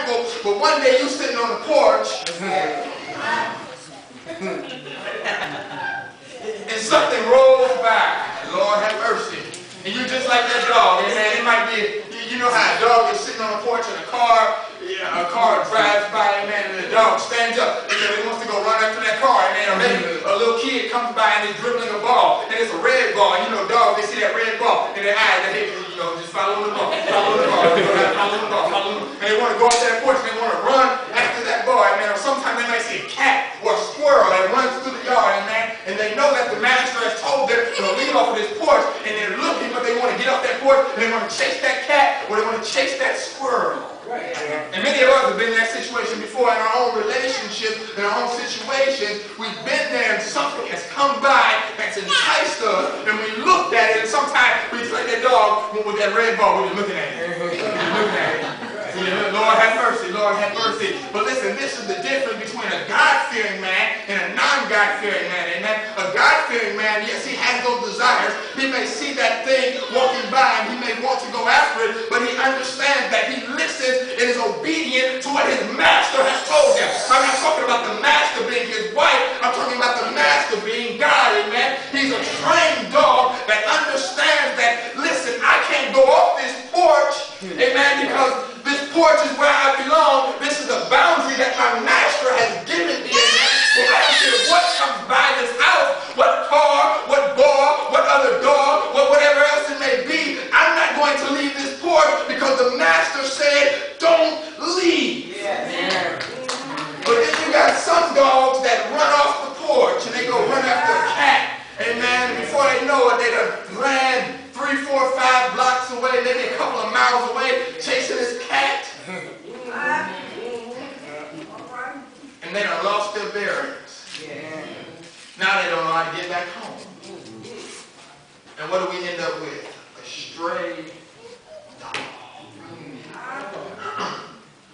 temple, but one day you sitting on the porch, and something rolls by. Lord have mercy. And you just like that dog, amen. It might be, you know how a dog is sitting on a porch in a car drives by, amen, and the dog stands up because he wants to go run after that car, amen. Or maybe a little kid comes by and he's dribbling a ball, and it's a red ball. You know, dogs, they see that red ball in their eyes, they just follow the ball, follow the ball, follow the ball, follow the ball. And they want to go up to that porch and they want to run after that ball, amen. Or sometimes they might see a cat or a squirrel that runs through the yard, amen. And they know that the master has told them to leave off of this porch, and they're looking, but they want to get off that porch, and they want to chase that cat, or they want to chase that squirrel. And many of us have been in that situation before in our own relationships, in our own situations. We've been there and something has come by that's enticed us, and we looked at it, and sometimes we just like that dog with that red ball, we're just looking at it. Looking at it. Lord have mercy, Lord have mercy. But listen, this is the difference between a God-fearing man and a non-God-fearing man. Amen. A God-fearing man, yes, he has those desires. He may see that thing walking by and he may want to go after it, but he understands that he listens and is obedient to what his master has told him. I'm not talking about the master being his wife. I'm talking about the master being God. Amen. He's a trained dog that understands that, listen, I can't go off this porch, amen, because this porch is where I belong. This is the boundary that my master has given me. So I don't care what comes by this house, what car, what bar, what other dog, whatever else it may be. I'm not going to leave this porch because the master said, don't leave. Yeah. But then you got some dogs that run off the porch and they go run after a cat. Amen. And before they know it, they done ran 3, 4, 5 blocks away, maybe a couple of miles away, chasing this cat. And they done lost their bearings. Now they don't know how to get back home. And what do we end up with? A stray dog.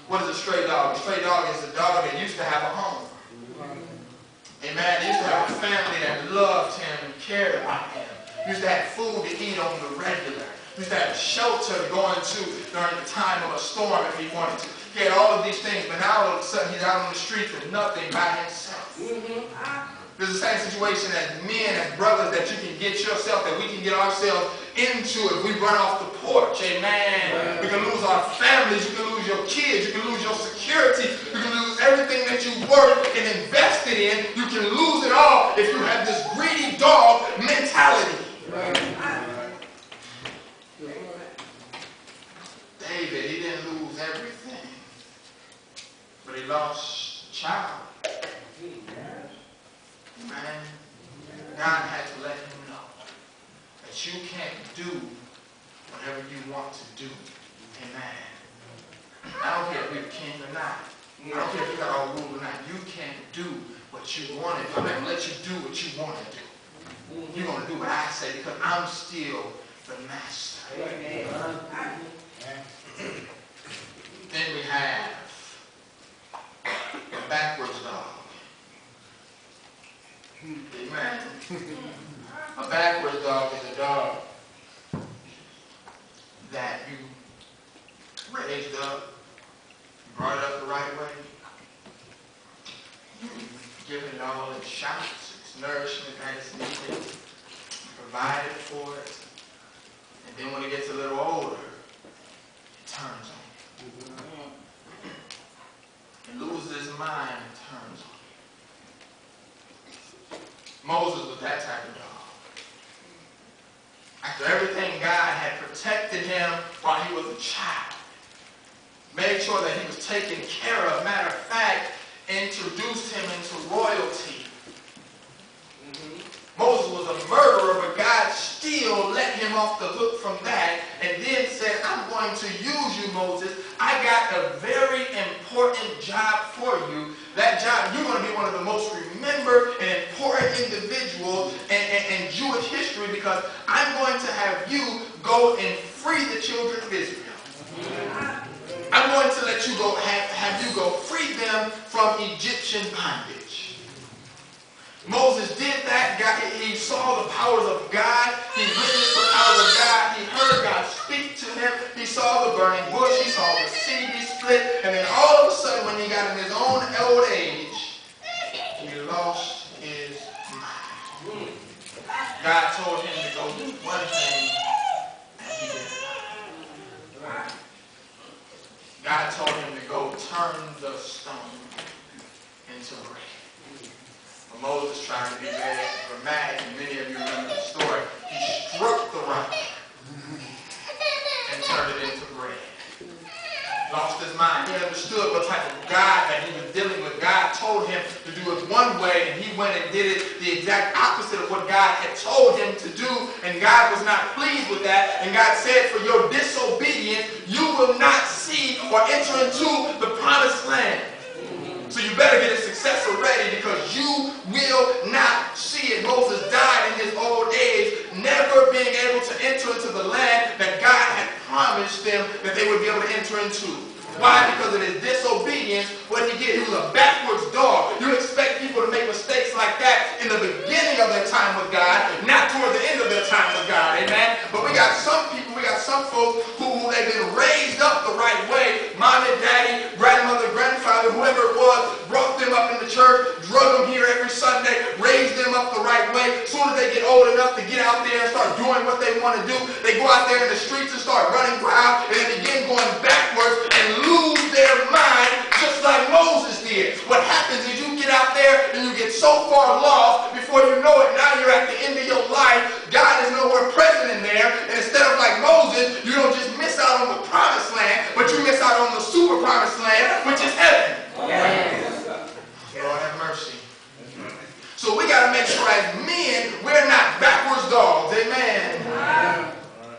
What is a stray dog? A stray dog is a dog that used to have a home. Amen. He used to have a family that loved him and cared about him. Used to have food to eat on the regular. Used to have shelter to go into during the time of a storm if he wanted to. He had all of these things, but now all of a sudden he's out on the streets with nothing by himself. There's the same situation as men, as brothers, that you can get yourself, that we can get ourselves into if we run off the porch. Amen. We can lose our families. You can lose your kids. You can lose your security. You can lose everything that you worked and invested in. You can lose it all if you have this greedy dog mentality. David, he didn't lose everything, but he lost a child. Man, God had to let him know that you can't do whatever you want to do. Amen. I don't care if you're king or not. I don't care if you got all rule or not. You can't do what you want to do. I'm not going to let you do what you want to do. You're going to do what I say because I'm still the master. Amen. Then we have a backwards dog. Amen. A backwards dog is a dog that you raised up, brought it up the right way, given it all its shots, its nourishment that it's needed, provided for it, and then when it gets a little older, it turns on you. It loses its mind and turns on you. Moses was that type of dog. After everything God had protected him while he was a child, made sure that he was taken care of, matter of fact, introduced him into royalty. Moses was a murderer, but God still let him off the hook from that and then said, I'm going to use you, Moses. I got a very important job for you. That job, you're going to be one of the most remembered and important individuals in Jewish history because I'm going to have you go and free the children of Israel. I'm going to let you go, have you go free them from Egyptian bondage. Moses did that. He saw the powers of God. He witnessed the powers of God. He heard God speak to him. He saw the burning bush. He saw the sea be split. And then all that in his own old age, he lost his mind. God told him to go do one thing, and he did it. God told him to go turn the stone into bread. When Moses tried to be very dramatic, and many of you remember the story, he struck the rock and turned it into bread. Lost his mind. He understood what type of God that he was dealing with. God told him to do it one way, and he went and did it the exact opposite of what God had told him to do, and God was not pleased with that. And God said, for your disobedience, you will not see or enter into the promised land. So you better get a successor ready, because you will not see it. Moses died in his old age, never being able to enter into the land that God had promised them that they would be able to enter into. Why? Because of his disobedience. What he did, he was a backwards dog. You expect people to make mistakes like that in the beginning of their time with God, not toward the end of their time with God. Amen? But we got some people, we got some folks who they've been raised up the right way. Mom and daddy, grandmother, grandfather, whoever it was, brought them up in the church, drug them here every Sunday, raised them up the right way. As soon as they get old enough to get out there and start doing what they want to do, they go out there in the streets and start running wild, and they begin going backwards and lose their mind, just like Moses did. What happens is you get out there and you get so far lost, before you know it, now you're at the end of your life. God is nowhere present in there, and instead of like Moses, you don't just miss out on the promised land, but you miss out on the super promised land, which is heaven. Yes. Lord have mercy. So we got to make sure as men, we're not backwards dogs. Amen.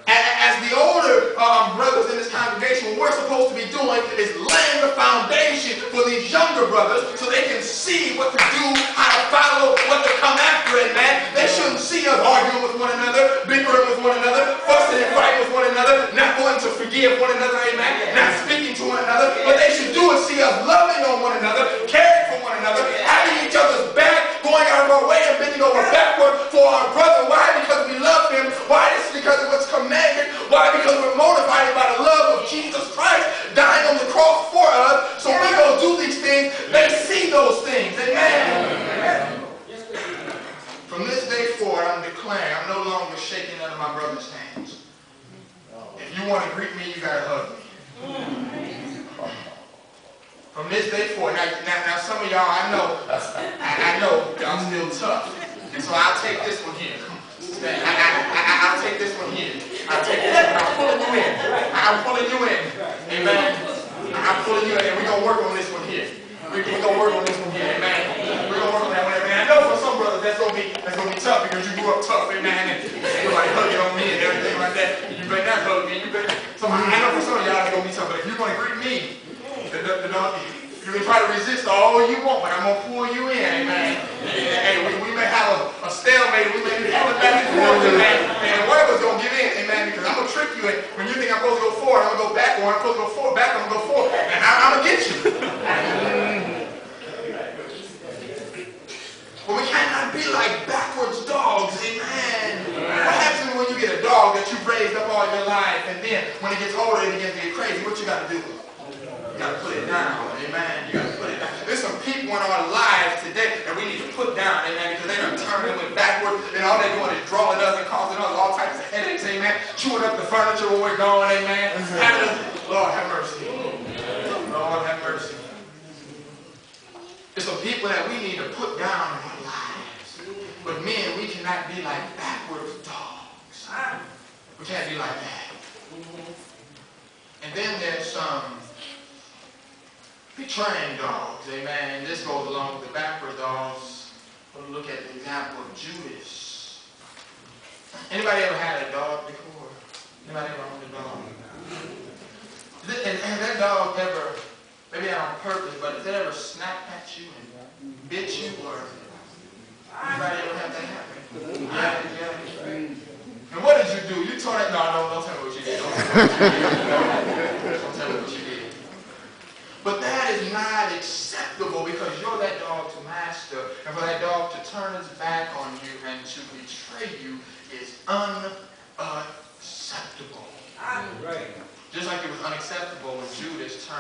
As the older brothers in this congregation, what we're supposed to be doing is laying the foundation for these younger brothers so they can see what to do, how to follow, what to come after it, man. They shouldn't see us arguing with one another, bickering with one another, fussing and fighting with one another, not wanting to forgive one another, amen, not speaking to one another. What they should do is see us loving on one another, caring for one another, having each other's back, going out of our way and bending over backward for our brother. Why? Because we love him. Why? It's because of what's commanded. Why? Because we're motivated by the love of Jesus Christ dying on the cross for us. So we go do these things. They see those things. Amen. From this day forward, I'm declaring I'm no longer shaking none of my brother's hands. If you want to greet me, you got to hug me. From this day forward, now some of y'all, I know y'all still tough. And so I'll take this one here. I'll take this one here. I'll take this one. I'm pulling you in. I'm pulling you in. Amen. I'm pulling you in. And we're going to work on this one here. We're going to work on this one here. Amen. We're going to work on that one. And I know for some brothers that's going to be tough, because you grew up tough. Amen. And everybody hugging on me and everything like that. You better not hug me. So I know for some of y'all it's going to be tough. But if you're going to greet me, you can try to resist all you want, but I'm going to pull you in, amen. Hey, we may have a stalemate, we may be pulling back and forth, amen. And one of us going to give in, amen, because I'm going to trick you. And when you think I'm supposed to go forward, I'm going to go back, or I'm supposed to go forward, back, I'm going to go forward. And I'm going to get you. But we cannot be like backwards dogs, amen. What happens when you get a dog that you've raised up all your life, and then when it gets older, it begins to get crazy? What you got to do with it? You got to put it down, amen. You got to put it down. There's some people in our lives today that we need to put down, amen, because they done turned and went backwards, and all they're doing is drawing us and causing us all types of headaches, amen. Chewing up the furniture when we're gone, amen. Lord have mercy. Lord have mercy. There's some people that we need to put down in our lives. But men, we cannot be like backwards dogs. We can't be like that. And then there's some betraying dogs, amen. And this goes along with the backward dogs. We'll look at the example of Judas. Anybody ever had a dog before? Anybody ever owned a dog? Has that dog ever, maybe not on purpose, but has it ever snapped at you and bit you? Or anybody ever had that happen? Yeah. And what did you do? You tore that? No, don't tell me what you did. Don't tell me what you did. But that is not acceptable, because you're that dog's master. And for that dog to turn his back on you and to betray you is unacceptable. Right. Just like it was unacceptable when Judas turned